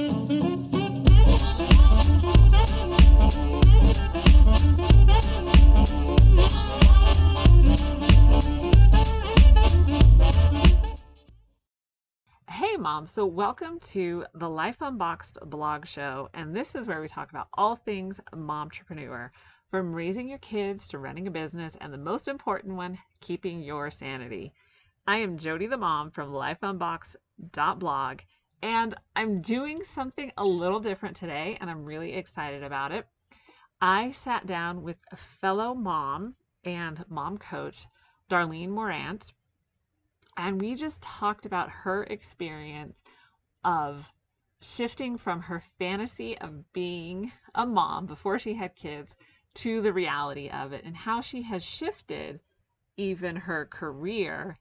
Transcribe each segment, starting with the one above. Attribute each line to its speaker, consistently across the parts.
Speaker 1: Hey mom, so welcome to the Life Unboxed blog show, and this is where we talk about all things momtrepreneur, from raising your kids to running a business, and the most important one, keeping your sanity. I am Jodie the mom from lifeunboxed.blog, and I'm doing something a little different today, and I'm really excited about it. I sat down with a fellow mom and mom coach, Darlene Morant, and we just talked about her experience of shifting from her fantasy of being a mom before she had kids to the reality of it, and how she has shifted even her career,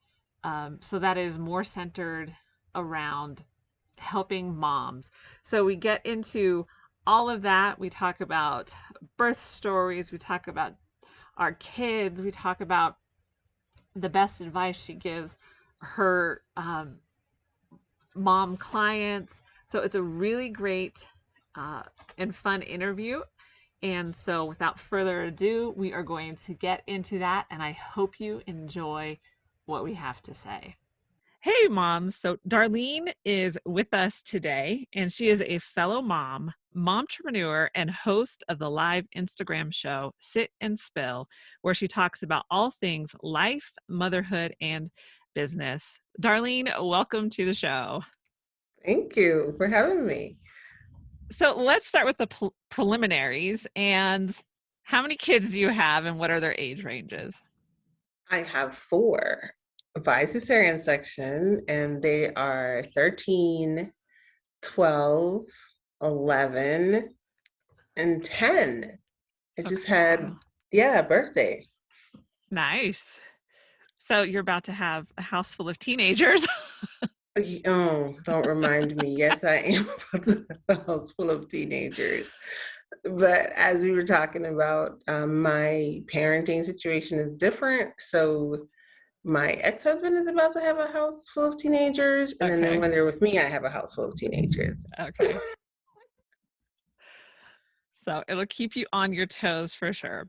Speaker 1: so that it is more centered around helping moms. So we get into all of that. We talk about birth stories, we talk about our kids, we talk about the best advice she gives her mom clients. So it's a really great and fun interview. And so without further ado, we are going to get into that. And I hope you enjoy what we have to say. Hey, mom. So Darlene is with us today, and she is a fellow mom, momtrepreneur, and host of the live Instagram show, Sit and Spill, where she talks about all things life, motherhood, and business. Darlene, welcome to the show.
Speaker 2: Thank you for having me.
Speaker 1: So let's start with the preliminaries. And how many kids do you have, and what are their age ranges?
Speaker 2: I have 4 by cesarean section, and they are 13, 12, 11, and 10. I just had, a birthday.
Speaker 1: Nice. So you're about to have a house full of teenagers.
Speaker 2: Oh, don't remind me. Yes, I am about to have a house full of teenagers. But as we were talking about, my parenting situation is different. So my ex-husband is about to have a house full of teenagers, and then when they're with me, I have a house full of teenagers.
Speaker 1: Okay. So it'll keep you on your toes for sure.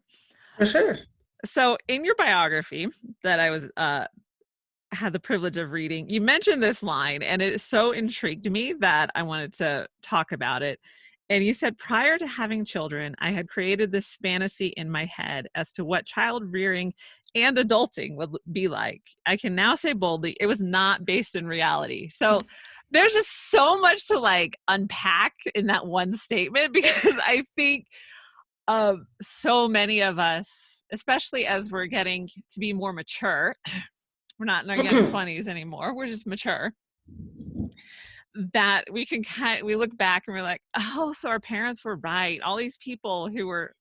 Speaker 2: For sure.
Speaker 1: So in your biography that I was had the privilege of reading, you mentioned this line, and it so intrigued me that I wanted to talk about it. And you said, prior to having children, I had created this fantasy in my head as to what child rearing and adulting would be like. I can now say boldly, it was not based in reality. So there's just so much to like unpack in that one statement, because I think so many of us, especially as we're getting to be more mature, we're not in our young 20s anymore, we're just mature, that we can we look back and we're like, oh, so our parents were right. All these people who were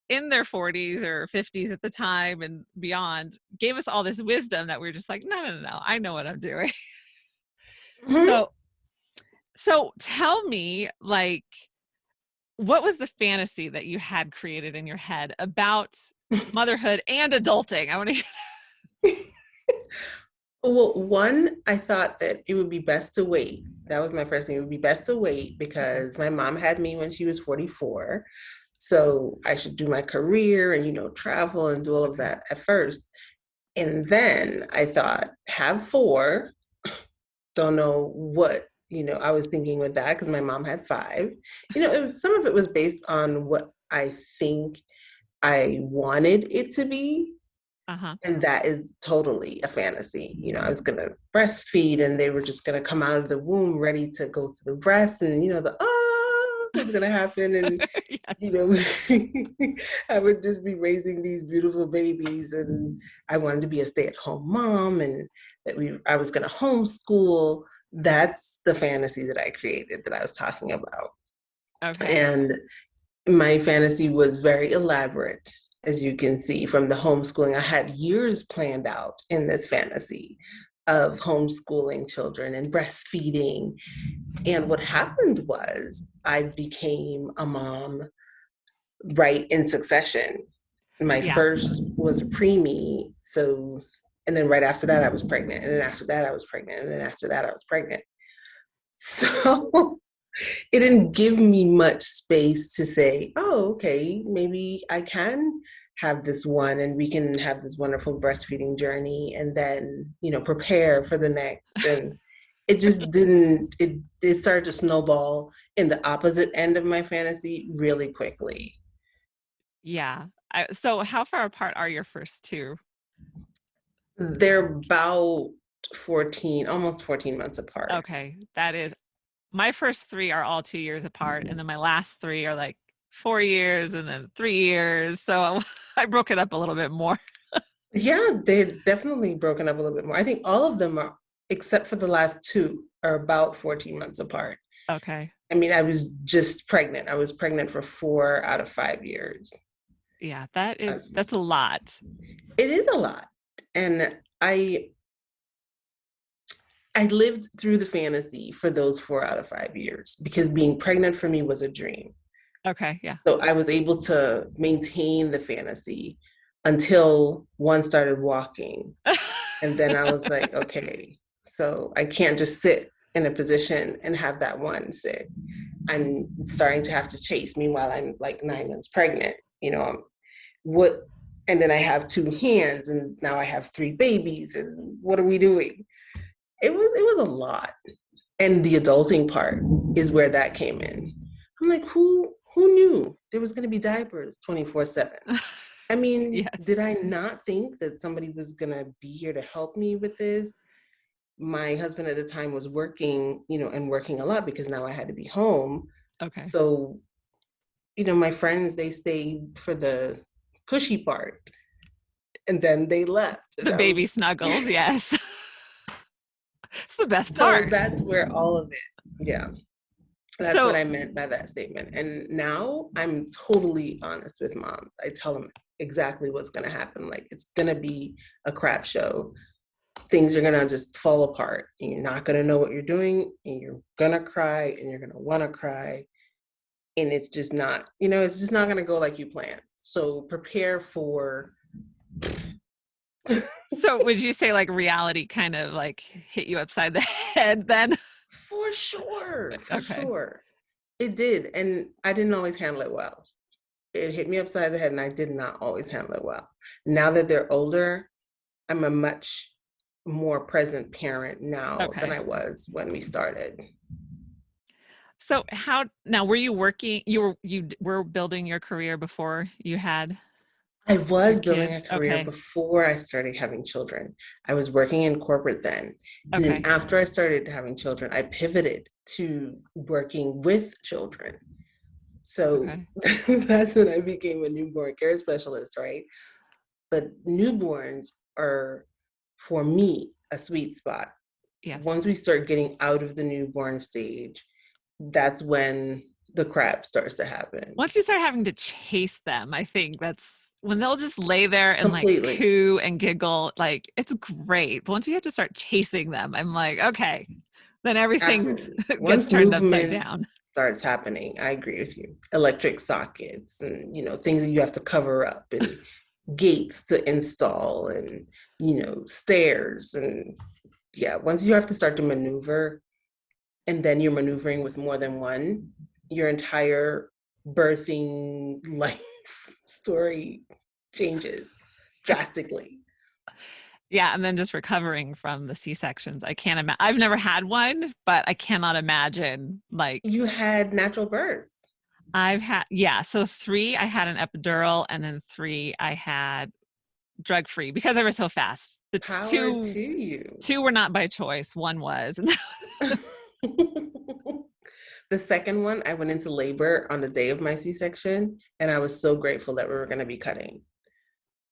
Speaker 1: in their 40s or 50s at the time and beyond gave us all this wisdom that we're just like, no, I know what I'm doing. So tell me, like, what was the fantasy that you had created in your head about motherhood and adulting? I want to
Speaker 2: Well, one, I thought that it would be best to wait. That was my first thing. It would be best to wait because my mom had me when she was 44. So I should do my career and, travel and do all of that at first. And then I thought, have 4. Don't know what, I was thinking with that because my mom had 5. Some of it was based on what I think I wanted it to be. And that is totally a fantasy. I was going to breastfeed and they were just going to come out of the womb ready to go to the breast, and, was going to happen. And, I would just be raising these beautiful babies, and I wanted to be a stay-at-home mom, and that I was going to homeschool. That's the fantasy that I created that I was talking about. And my fantasy was very elaborate. As you can see from the homeschooling, I had years planned out in this fantasy of homeschooling children and breastfeeding. And what happened was I became a mom right in succession. My first was a preemie. And then right after that, I was pregnant. And then after that, I was pregnant. And then after that, I was pregnant. So it didn't give me much space to say, oh, okay, maybe I can have this one and we can have this wonderful breastfeeding journey and then, prepare for the next. And it just didn't, it started to snowball in the opposite end of my fantasy really quickly.
Speaker 1: Yeah. So how far apart are your first two?
Speaker 2: They're about 14, almost 14 months apart.
Speaker 1: Okay, that is my first three are all 2 years apart, and then my last three are like 4 years and then 3 years. So I broke it up a little bit more.
Speaker 2: Yeah, they're definitely broken up a little bit more. I think all of them are, except for the last two, are about 14 months apart.
Speaker 1: Okay.
Speaker 2: I mean, I was just pregnant. I was pregnant for 4 out of 5 years.
Speaker 1: Yeah,
Speaker 2: Uh,
Speaker 1: that's a lot.
Speaker 2: it is a lot. And I lived through the fantasy for those 4 out of 5 years because being pregnant for me was a dream.
Speaker 1: Okay, yeah.
Speaker 2: So I was able to maintain the fantasy until one started walking. And then I was like, okay, so I can't just sit in a position and have that one sit. I'm starting to have to chase. Meanwhile, I'm like 9 months pregnant, what, and then I have two hands and now I have three babies. And what are we doing? It was a lot. And the adulting part is where that came in. I'm like, who knew there was going to be diapers 24/7? I mean,
Speaker 1: Yes.
Speaker 2: did I not think that somebody was going to be here to help me with this? My husband at the time was working, and working a lot because now I had to be home.
Speaker 1: Okay.
Speaker 2: So, my friends, they stayed for the cushy part and then they left. And
Speaker 1: The
Speaker 2: I was,
Speaker 1: baby snuggles, yes. It's the best
Speaker 2: so
Speaker 1: part.
Speaker 2: that's where all of it, yeah, that's what
Speaker 1: So,
Speaker 2: I meant by that statement. And now I'm totally honest with mom. I tell them exactly what's going to happen. Like, it's going to be a crap show. Things are going to just fall apart and you're not going to know what you're doing and you're going to cry and you're going to want to cry. And it's just not, it's just not going to go like you planned. So prepare for.
Speaker 1: so would you say like reality kind of like hit you upside the head then?
Speaker 2: For sure, for
Speaker 1: Okay.
Speaker 2: sure. It did. And I didn't always handle it well. It hit me upside the head and I did not always handle it well. Now that they're older, I'm a much more present parent now than
Speaker 1: Okay.
Speaker 2: I was when we started.
Speaker 1: So how now were you working were building your career before you had
Speaker 2: I
Speaker 1: your
Speaker 2: was building a
Speaker 1: kids?
Speaker 2: career
Speaker 1: Okay.
Speaker 2: before I started having children. I was working in corporate then. Then
Speaker 1: Okay.
Speaker 2: after I started having children, I pivoted to working with children. So
Speaker 1: Okay.
Speaker 2: that's when I became a newborn care specialist, right? But newborns are, for me, a sweet spot.
Speaker 1: Yes.
Speaker 2: Once we start getting out of the newborn stage, that's when the crap starts to happen.
Speaker 1: Once you start having to chase them, I think that's when they'll just lay there and like
Speaker 2: Completely.
Speaker 1: coo and giggle, like it's great. But once you have to start chasing them, I'm like, okay, then everything
Speaker 2: Absolutely.
Speaker 1: gets
Speaker 2: Once
Speaker 1: turned upside
Speaker 2: movement
Speaker 1: down.
Speaker 2: starts happening, I agree with you. Electric sockets and, things that you have to cover up and gates to install and, stairs. And yeah, once you have to start to maneuver and then you're maneuvering with more than one, your entire birthing life story changes drastically.
Speaker 1: Yeah, and then just recovering from the C-sections. I can't imagine. I've never had one, but I cannot imagine like
Speaker 2: You had natural births.
Speaker 1: I've had, yeah, so three I had an epidural and then three I had drug free because they were so fast. The
Speaker 2: Power
Speaker 1: two
Speaker 2: to you.
Speaker 1: two were not by choice. One was.
Speaker 2: The second one, I went into labor on the day of my C-section, and I was so grateful that we were going to be cutting.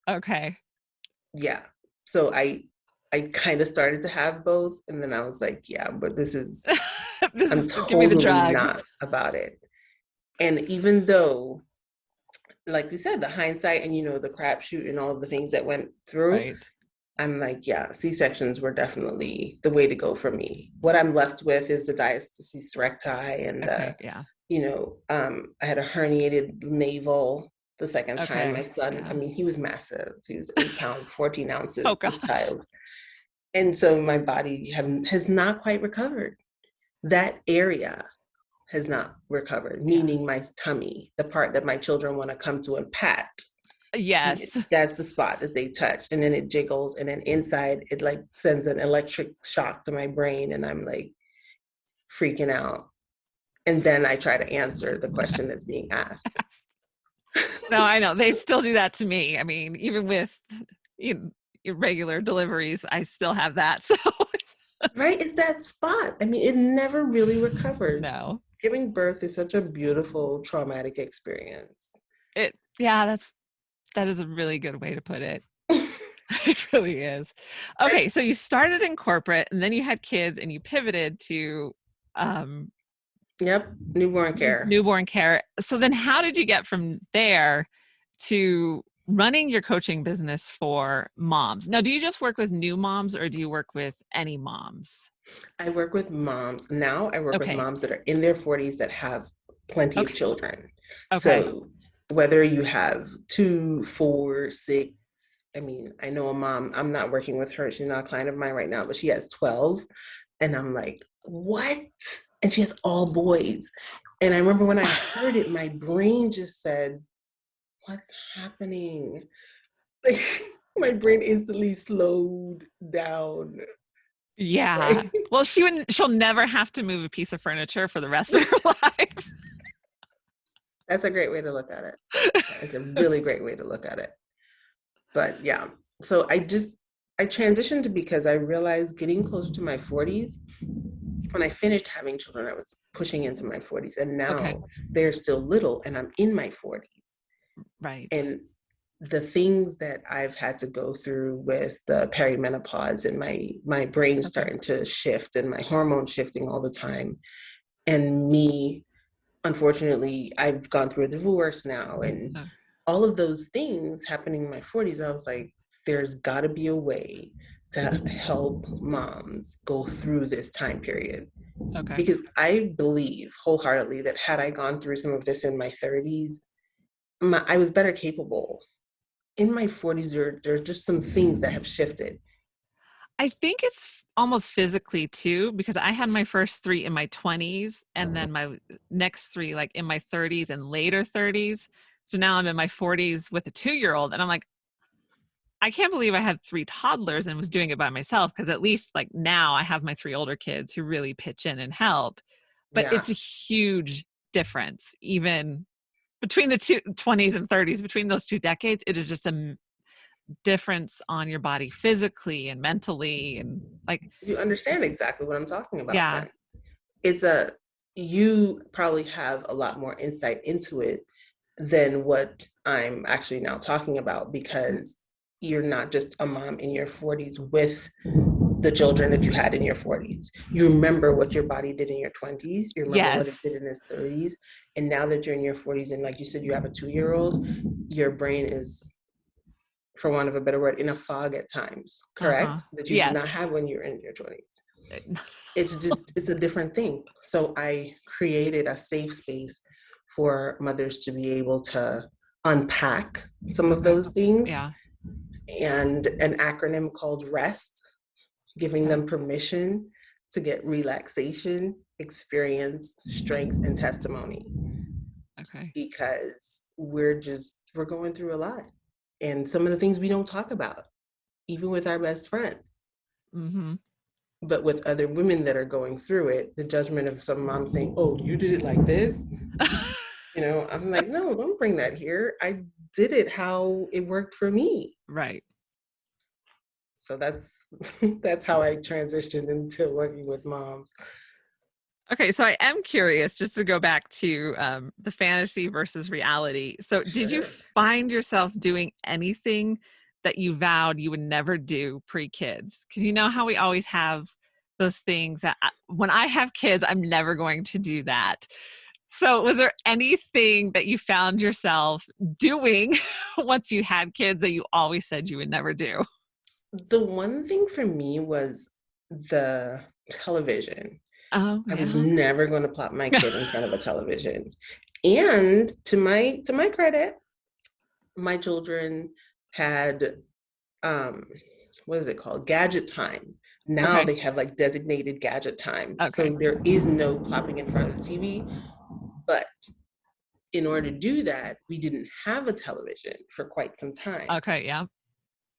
Speaker 1: Okay.
Speaker 2: Yeah. So I kind of started to have both, and then I was like, yeah, but
Speaker 1: This
Speaker 2: I'm
Speaker 1: is give me the
Speaker 2: totally
Speaker 1: drugs.
Speaker 2: not about it. And even though, like we said, the hindsight and the crapshoot and all of the things that went through,
Speaker 1: Right.
Speaker 2: I'm like, yeah, C-sections were definitely the way to go for me. What I'm left with is the diastasis recti and
Speaker 1: Okay. Yeah.
Speaker 2: I had a herniated navel the second time. My
Speaker 1: Okay.
Speaker 2: son, I
Speaker 1: Yeah.
Speaker 2: mean, he was massive. He was 8 pounds, 14
Speaker 1: Oh
Speaker 2: ounces, this
Speaker 1: gosh.
Speaker 2: child. And so my body has not quite recovered. That area has not recovered,
Speaker 1: Yeah.
Speaker 2: meaning my tummy, the part that my children want to come to and pat.
Speaker 1: Yes.
Speaker 2: That's the spot that they touch. And then it jiggles. And then inside, it like sends an electric shock to my brain. And I'm like freaking out. And then I try to answer the question that's being asked.
Speaker 1: No, I know. They still do that to me. I mean, even with irregular deliveries, I still have that. So
Speaker 2: Right? It's that spot. I mean, it never really recovers.
Speaker 1: no.
Speaker 2: Giving birth is such a beautiful, traumatic experience.
Speaker 1: That is a really good way to put it. It really is. Okay, so you started in corporate and then you had kids and you pivoted to um
Speaker 2: Yep, newborn care.
Speaker 1: newborn care. So then how did you get from there to running your coaching business for moms? Now, do you just work with new moms or do you work with any moms?
Speaker 2: I work with moms. Now I work with
Speaker 1: Okay.
Speaker 2: moms that are in their 40s that have plenty of
Speaker 1: Okay.
Speaker 2: children.
Speaker 1: Okay.
Speaker 2: So whether you have 2, 4, 6, I mean, I know a mom, I'm not working with her. She's not a client of mine right now, but she has 12. And I'm like, what? And she has all boys. And I remember when I heard it, my brain just said, what's happening? Like my brain instantly slowed down.
Speaker 1: Yeah.
Speaker 2: Right.
Speaker 1: Well, she'll never have to move a piece of furniture for the rest of her life.
Speaker 2: That's a great way to look at it. It's a really great way to look at it. But yeah, so I transitioned because I realized getting closer to my 40s, when I finished having children, I was pushing into my 40s, and
Speaker 1: Okay.
Speaker 2: now they're still little and I'm in my 40s.
Speaker 1: Right.
Speaker 2: And the things that I've had to go through with the perimenopause and my brain
Speaker 1: Okay.
Speaker 2: starting to shift and my hormones shifting all the time, and me, unfortunately, I've gone through a divorce now, and
Speaker 1: Oh,
Speaker 2: all of those things happening in my 40s, I was like, there's got to be a way to help moms go through this time period.
Speaker 1: okay.
Speaker 2: Because I believe wholeheartedly that had I gone through some of this in my 30s, I was better capable. In my 40s, there's just some things that have shifted.
Speaker 1: I think it's almost physically too, because I had my first three in my 20s and then my next three like in my 30s and later 30s. So now I'm in my 40s with a 2-year-old and I'm like, I can't believe I had three toddlers and was doing it by myself because at least like now I have my three older kids who really pitch in and help. But
Speaker 2: Yeah,
Speaker 1: it's a huge difference even between the two 20s and 30s, between those 2 decades. It is just a difference on your body physically and mentally and like
Speaker 2: you understand exactly what I'm talking about
Speaker 1: yeah.
Speaker 2: then. It's a, you probably have a lot more insight into it than what I'm actually now talking about, because you're not just a mom in your 40s with the children that you had in your 40s. You remember what your body did in your 20s, you remember what it did
Speaker 1: Yes.
Speaker 2: in its 30s, and now that you're in your 40s and like you said you have a 2-year-old, your brain is, for want of a better word, in a fog at times,
Speaker 1: Uh-huh.
Speaker 2: correct? That you did not
Speaker 1: Yes.
Speaker 2: have when you're in your 20s. It's just, it's a different thing. So I created a safe space for mothers to be able to unpack some of
Speaker 1: Okay.
Speaker 2: those things,
Speaker 1: Yeah.
Speaker 2: and an acronym called REST, giving
Speaker 1: Okay.
Speaker 2: them permission to get relaxation, experience, strength, and testimony,
Speaker 1: Okay.
Speaker 2: because we're going through a lot. And some of the things we don't talk about, even with our best friends.
Speaker 1: Mm-hmm.
Speaker 2: But with other women that are going through it, the judgment of some mom saying, oh, you did it like this. I'm like, no, don't bring that here. I did it how it worked for me.
Speaker 1: Right.
Speaker 2: So that's that's how I transitioned into working with moms.
Speaker 1: Okay, so I am curious just to go back to the fantasy versus reality. So, did you
Speaker 2: Sure.
Speaker 1: find yourself doing anything that you vowed you would never do pre-kids? Because you know how we always have those things that when I have kids, I'm never going to do that. So, was there anything that you found yourself doing once you had kids that you always said you would never do?
Speaker 2: The one thing for me was the television.
Speaker 1: Oh,
Speaker 2: I was
Speaker 1: yeah.
Speaker 2: never going to plop my kid in front of a television. And to my credit, my children had what is it called? Gadget time. Now
Speaker 1: Okay.
Speaker 2: they have like designated gadget time.
Speaker 1: Okay.
Speaker 2: So there is no clapping in front of the TV. But in order to do that, we didn't have a television for quite some time,
Speaker 1: Okay. Yeah.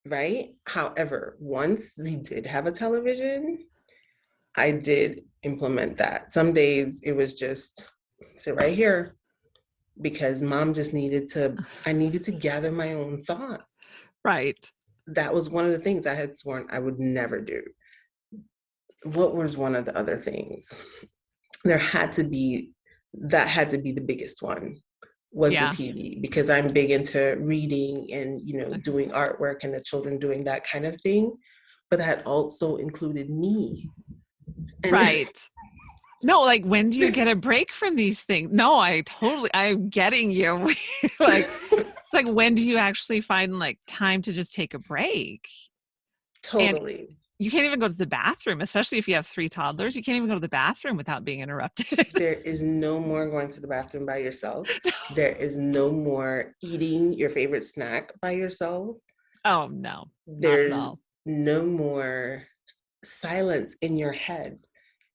Speaker 2: right? However, once we did have a television, I did implement that. Some days it was just sit right here because mom just I needed to gather my own thoughts.
Speaker 1: Right.
Speaker 2: That was one of the things I had sworn I would never do. What was one of the other things? There had to be, that had to be the biggest one, was the
Speaker 1: Yeah.
Speaker 2: TV, because I'm big into reading and,
Speaker 1: Okay.
Speaker 2: doing artwork and the children doing that kind of thing. But that also included me. And
Speaker 1: Right. No, like when do you get a break from these things? No, I'm getting you. Like, it's like when do you actually find like time to just take a break? And
Speaker 2: totally,
Speaker 1: you can't even go to the bathroom, especially if you have 3 toddlers. You can't even go to the bathroom without being interrupted.
Speaker 2: there is no more going to the bathroom by yourself. There is no more eating your favorite snack by yourself.
Speaker 1: Oh no, not at
Speaker 2: There's
Speaker 1: all.
Speaker 2: no more silence in your head.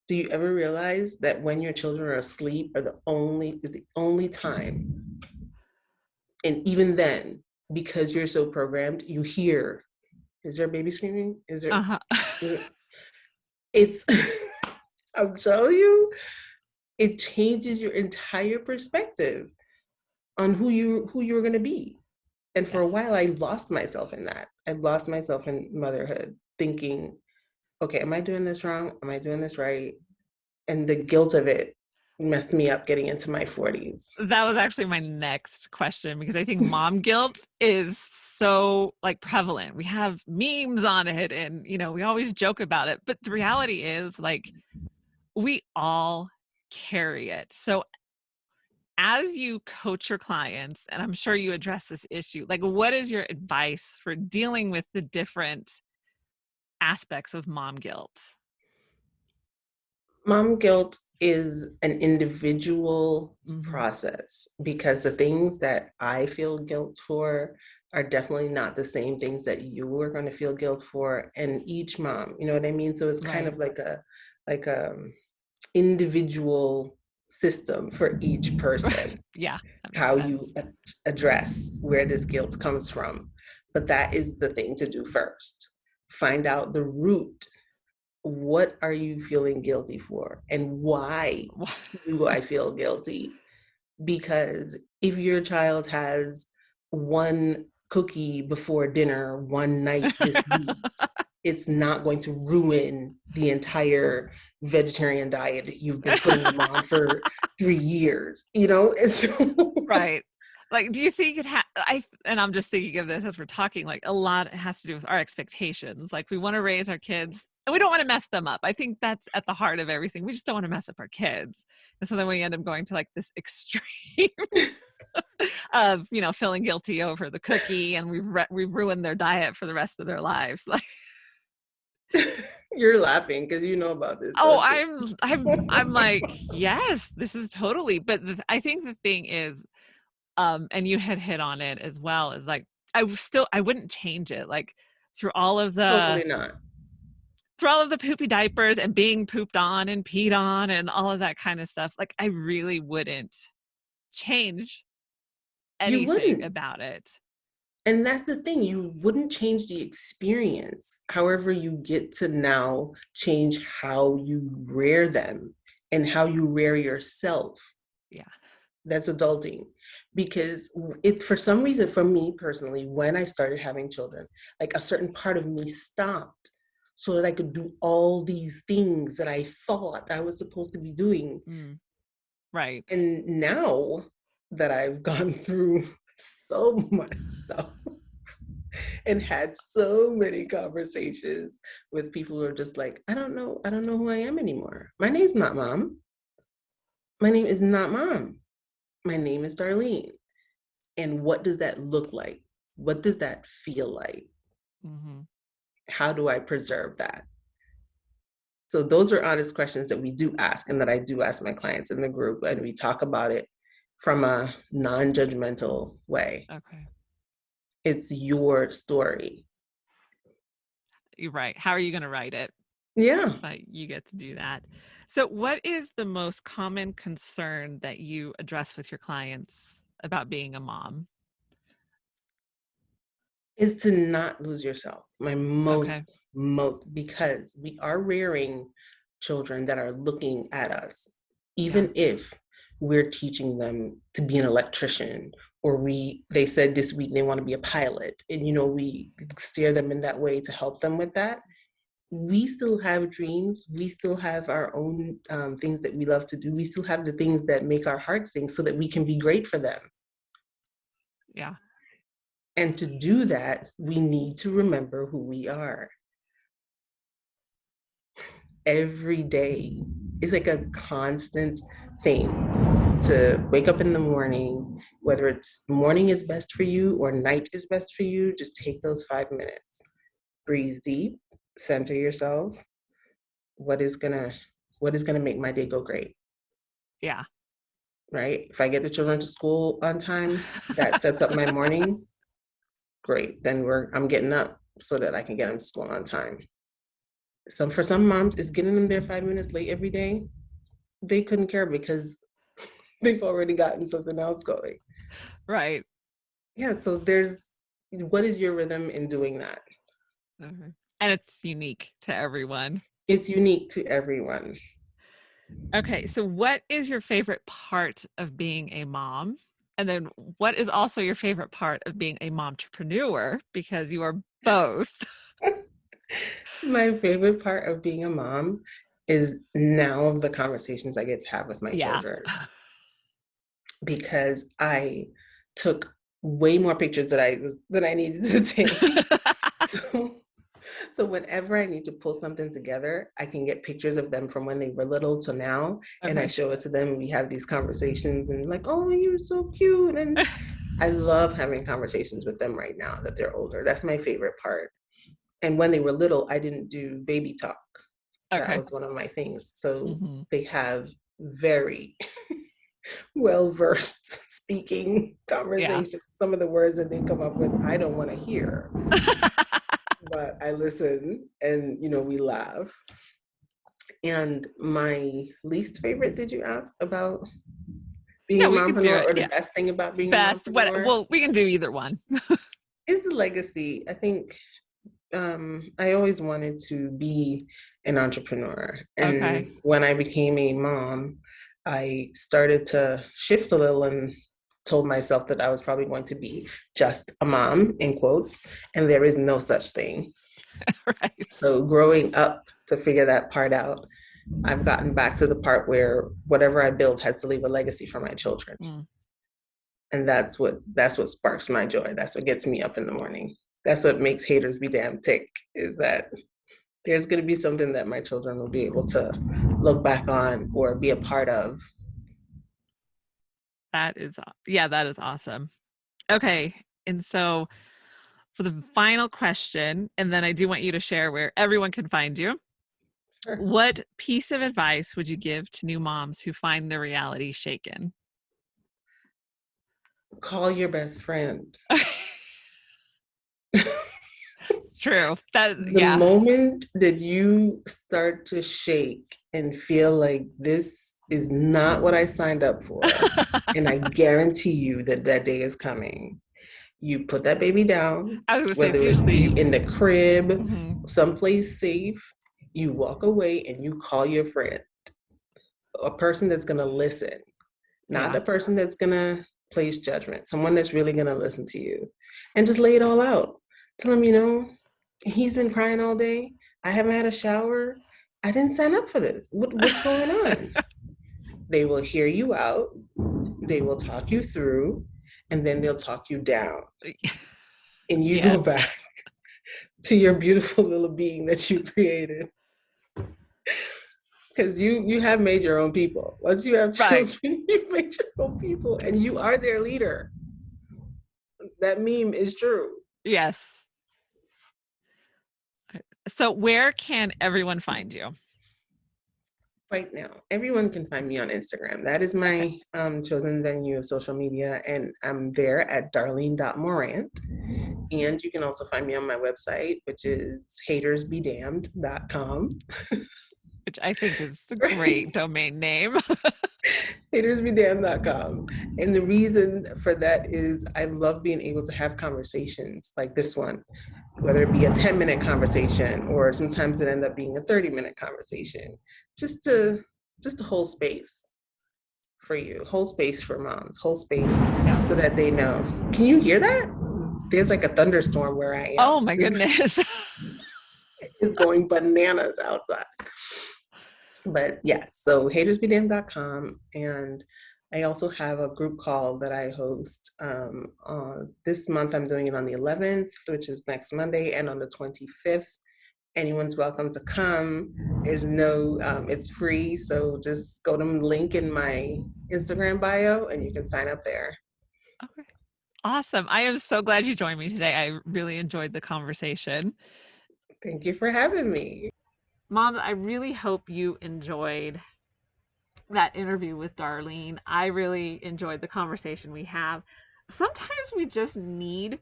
Speaker 2: Do you ever realize that when your children are asleep are the only time, and even then, because you're so programmed, you hear, is there a baby screaming?
Speaker 1: Uh-huh.
Speaker 2: It's I'm telling you, it changes your entire perspective on who you're gonna be. And for a
Speaker 1: Yes.
Speaker 2: while I lost myself in that. I lost myself in motherhood, thinking, okay, am I doing this wrong? Am I doing this right? And the guilt of it messed me up getting into my 40s.
Speaker 1: That was actually my next question because I think mom guilt is so like prevalent. We have memes on it and we always joke about it, but the reality is like we all carry it. So as you coach your clients, and I'm sure you address this issue, like what is your advice for dealing with the different aspects of mom guilt?
Speaker 2: Mom guilt is an individual
Speaker 1: Hmm.
Speaker 2: process, because the things that I feel guilt for are definitely not the same things that you are going to feel guilt for. And each mom, you know what I mean? So it's kind
Speaker 1: Right.
Speaker 2: of like a individual system for each person,
Speaker 1: Yeah, that makes
Speaker 2: how
Speaker 1: sense.
Speaker 2: you address where this guilt comes from. But that is the thing to do first. Find out the root. What are you feeling guilty for? And why do I feel guilty? Because if your child has one cookie before dinner one night this week, it's not going to ruin the entire vegetarian diet you've been putting them on for 3 years. It's
Speaker 1: Right. Like, do you think and I'm just thinking of this as we're talking, like a lot has to do with our expectations. Like we want to raise our kids and we don't want to mess them up. I think that's at the heart of everything. We just don't want to mess up our kids. And so then we end up going to like this extreme of, feeling guilty over the cookie and we've ruined their diet for the rest of their lives. Like,
Speaker 2: you're laughing because you know about this,
Speaker 1: oh,
Speaker 2: don't you?
Speaker 1: I'm like, yes, this is totally, but I think the thing is and you had hit on it as well, is like I wouldn't change it, like through all of the
Speaker 2: Totally not.
Speaker 1: through all of the poopy diapers and being pooped on and peed on and all of that kind of stuff, like I really wouldn't change
Speaker 2: You
Speaker 1: anything
Speaker 2: wouldn't.
Speaker 1: about it.
Speaker 2: And that's the thing, you wouldn't change the experience. However, you get to now change how you rear them and how you rear yourself.
Speaker 1: Yeah.
Speaker 2: That's adulting. Because it, for some reason, for me personally, when I started having children, like a certain part of me stopped so that I could do all these things that I thought I was supposed to be doing.
Speaker 1: Mm, right.
Speaker 2: And now that I've gone through so much stuff and had so many conversations with people who are just like, I don't know who I am anymore. My name's not mom. My name is not mom. My name is Darlene. And what does that look like? What does that feel like?
Speaker 1: Hmm.
Speaker 2: How do I preserve that? So those are honest questions that we do ask and that I do ask my clients in the group, and we talk about it from a non-judgmental way.
Speaker 1: Okay.
Speaker 2: It's your story.
Speaker 1: You're right. How are you going to write it?
Speaker 2: Yeah.
Speaker 1: But you get to do that. So, what is the most common concern that you address with your clients about being a mom?
Speaker 2: Is to not lose yourself. My
Speaker 1: Okay.
Speaker 2: most, because we are rearing children that are looking at us,
Speaker 1: Yeah.
Speaker 2: even if we're teaching them to be an electrician, or they said this week they want to be a pilot, and we steer them in that way to help them with that. We still have dreams. We still have our own things that we love to do. We still have the things that make our hearts sing so that we can be great for them.
Speaker 1: Yeah.
Speaker 2: And to do that, we need to remember who we are. Every day is like a constant thing to wake up in the morning, whether it's morning is best for you or night is best for you, just take those 5 minutes, breathe deep, center yourself. What is gonna make my day go great?
Speaker 1: Yeah.
Speaker 2: Right? If I get the children to school on time, that sets up my morning. Great. Then I'm getting up so that I can get them to school on time. For some moms, is getting them there 5 minutes late every day. They couldn't care because they've already gotten something else going.
Speaker 1: Right.
Speaker 2: Yeah. So what is your rhythm in doing that?
Speaker 1: Mhm. And it's unique to everyone.
Speaker 2: It's unique to everyone.
Speaker 1: Okay. So, what is your favorite part of being a mom? And then, what is also your favorite part of being a momtrepreneur? Because you are both.
Speaker 2: My favorite part of being a mom is now the conversations I get to have with my
Speaker 1: Yeah.
Speaker 2: children, because I took way more pictures than I needed to take. So, so whenever I need to pull something together, I can get pictures of them from when they were little to now, and I
Speaker 1: Okay.
Speaker 2: show it to them. We have these conversations, and like, oh, you're so cute, and I love having conversations with them right now that they're older. That's my favorite part. And when they were little, I didn't do baby talk. That
Speaker 1: Okay.
Speaker 2: was one of my things. So
Speaker 1: Hmm.
Speaker 2: they have very well versed speaking
Speaker 1: Yeah.
Speaker 2: conversation. Some of the words that they come up with, I don't want to hear, but I listen, and we laugh. And my least favorite, did you ask about being
Speaker 1: Yeah,
Speaker 2: a
Speaker 1: we could do
Speaker 2: mompreneur,
Speaker 1: it.
Speaker 2: or the
Speaker 1: Yeah.
Speaker 2: best thing about being a
Speaker 1: Best. What?
Speaker 2: mompreneur?
Speaker 1: Well, we can do either one.
Speaker 2: Is the legacy. I think I always wanted to be an entrepreneur.
Speaker 1: Okay.
Speaker 2: And when I became a mom, I started to shift a little and told myself that I was probably going to be just a mom, in quotes, and there is no such thing.
Speaker 1: Right.
Speaker 2: So growing up to figure that part out, I've gotten back to the part where whatever I build has to leave a legacy for my children.
Speaker 1: Mm.
Speaker 2: And that's what sparks my joy. That's what gets me up in the morning. That's what makes haters be damn tick, is that there's going to be something that my children will be able to look back on or be a part of.
Speaker 1: Yeah, that is awesome. Okay. And so for the final question, and then I do want you to share where everyone can find you.
Speaker 2: Sure.
Speaker 1: What piece of advice would you give to new moms who find their reality shaken?
Speaker 2: Call your best friend.
Speaker 1: True. That,
Speaker 2: The
Speaker 1: yeah.
Speaker 2: moment that you start to shake and feel like this is not what I signed up for, and I guarantee you that that day is coming, you put that baby down,
Speaker 1: I was going to say it's
Speaker 2: whether it
Speaker 1: usually,
Speaker 2: be in the crib,
Speaker 1: mhm,
Speaker 2: someplace safe, you walk away and you call your friend, a person that's going to listen, not
Speaker 1: yeah.
Speaker 2: the person that's going to place judgment, someone that's really going to listen to you, and just lay it all out. Tell them, he's been crying all day. I haven't had a shower. I didn't sign up for this. What's going on? They will hear you out. They will talk you through, and then they'll talk you down. And you go
Speaker 1: Yes.
Speaker 2: back to your beautiful little being that you created. Because you have made your own people. Once you have
Speaker 1: Right.
Speaker 2: children, you've made your own people, and you are their leader. That meme is true.
Speaker 1: Yes. So where can everyone find you?
Speaker 2: Right now, everyone can find me on Instagram. That is
Speaker 1: Okay.
Speaker 2: my chosen venue of social media, and I'm there at Darlene.Morant. And you can also find me on my website, which is hatersbedamned.com.
Speaker 1: Which I think is a
Speaker 2: Right?
Speaker 1: great domain name.
Speaker 2: hatersbedamned.com. And the reason for that is I love being able to have conversations like this one, whether it be a 10-minute conversation or sometimes it end up being a 30-minute conversation, just to hold space for you, hold space for moms, hold space
Speaker 1: Yeah.
Speaker 2: so that they know. Can you hear that? There's like a thunderstorm where I
Speaker 1: Oh
Speaker 2: am.
Speaker 1: my
Speaker 2: It's,
Speaker 1: goodness.
Speaker 2: it's going bananas outside. But yes, so hatersbedamned.com. And I also have a group call that I host. This month, I'm doing it on the 11th, which is next Monday, and on the 25th. Anyone's welcome to come. There's no, it's free. So just go to the link in my Instagram bio and you can sign up there.
Speaker 1: Okay. Awesome. I am so glad you joined me today. I really enjoyed the conversation.
Speaker 2: Thank you for having me.
Speaker 1: Mom, I really hope you enjoyed that interview with Darlene. I really enjoyed the conversation we have. Sometimes we just need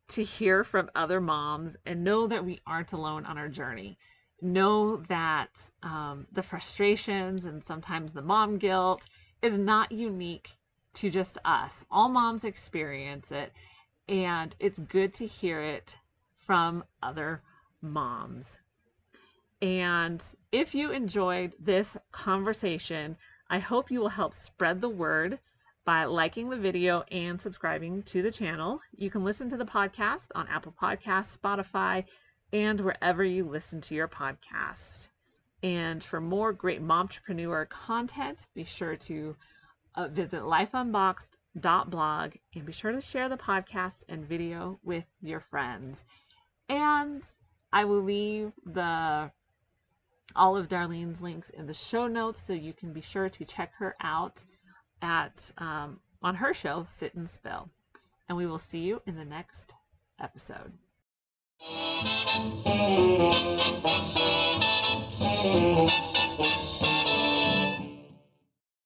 Speaker 1: to hear from other moms and know that we aren't alone on our journey. Know that the frustrations and sometimes the mom guilt is not unique to just us. All moms experience it, and it's good to hear it from other moms. And if you enjoyed this conversation, I hope you will help spread the word by liking the video and subscribing to the channel. You can listen to the podcast on Apple Podcasts, Spotify, and wherever you listen to your podcast. And for more great momtrepreneur content, be sure to visit lifeunboxed.blog and be sure to share the podcast and video with your friends. And I will leave the all of Darlene's links in the show notes so you can be sure to check her out at on her show Sit and Spill. And we will see you in the next episode.